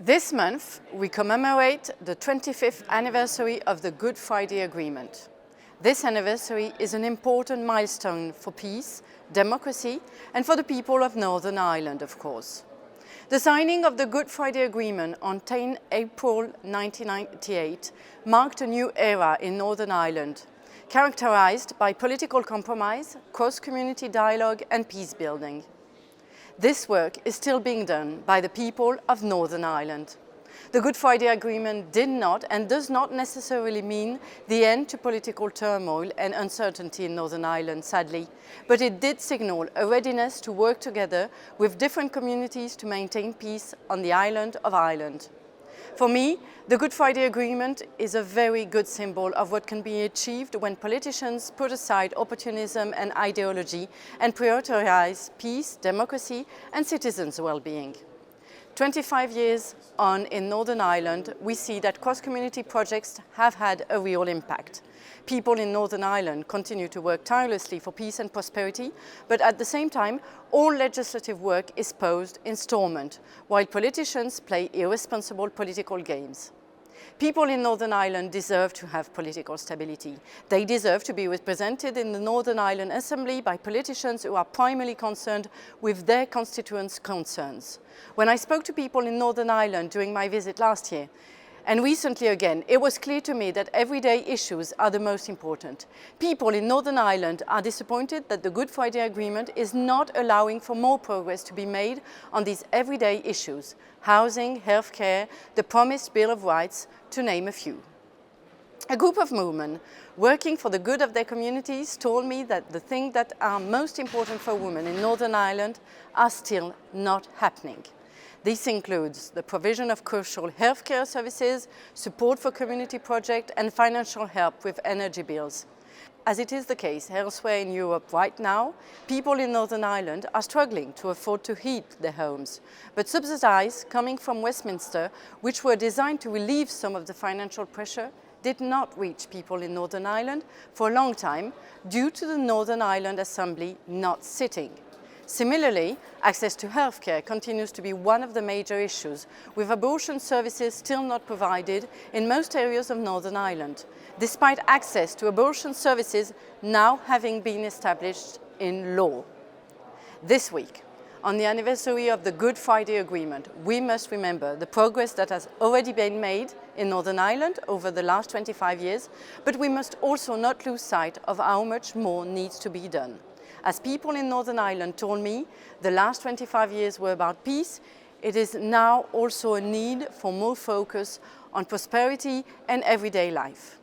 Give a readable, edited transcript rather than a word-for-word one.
This month, we commemorate the 25th anniversary of the Good Friday Agreement. This anniversary is an important milestone for peace, democracy, and for the people of Northern Ireland, of course. The signing of the Good Friday Agreement on 10 April 1998 marked a new era in Northern Ireland, characterized by political compromise, cross-community dialogue, and peace building. This work is still being done by the people of Northern Ireland. The Good Friday Agreement did not and does not necessarily mean the end to political turmoil and uncertainty in Northern Ireland, sadly, but it did signal a readiness to work together with different communities to maintain peace on the island of Ireland. For me, the Good Friday Agreement is a very good symbol of what can be achieved when politicians put aside opportunism and ideology and prioritize peace, democracy, and citizens' well-being. 25 years on in Northern Ireland, we see that cross-community projects have had a real impact. People in Northern Ireland continue to work tirelessly for peace and prosperity, but at the same time, all legislative work is paused in stallment, while politicians play irresponsible political games. People in Northern Ireland deserve to have political stability. They deserve to be represented in the Northern Ireland Assembly by politicians who are primarily concerned with their constituents' concerns. When I spoke to people in Northern Ireland during my visit last year, and recently again, it was clear to me that everyday issues are the most important. People in Northern Ireland are disappointed that the Good Friday Agreement is not allowing for more progress to be made on these everyday issues: housing, healthcare, the promised Bill of Rights, to name a few. A group of women working for the good of their communities told me that the things that are most important for women in Northern Ireland are still not happening. This includes the provision of crucial healthcare services, support for community projects, and financial help with energy bills. As it is the case elsewhere in Europe right now, people in Northern Ireland are struggling to afford to heat their homes. But subsidies coming from Westminster, which were designed to relieve some of the financial pressure, did not reach people in Northern Ireland for a long time due to the Northern Ireland Assembly not sitting. Similarly, access to healthcare continues to be one of the major issues, with abortion services still not provided in most areas of Northern Ireland, despite access to abortion services now having been established in law. This week, on the anniversary of the Good Friday Agreement, we must remember the progress that has already been made in Northern Ireland over the last 25 years, but we must also not lose sight of how much more needs to be done. As people in Northern Ireland told me, the last 25 years were about peace. It is now also a need for more focus on prosperity and everyday life.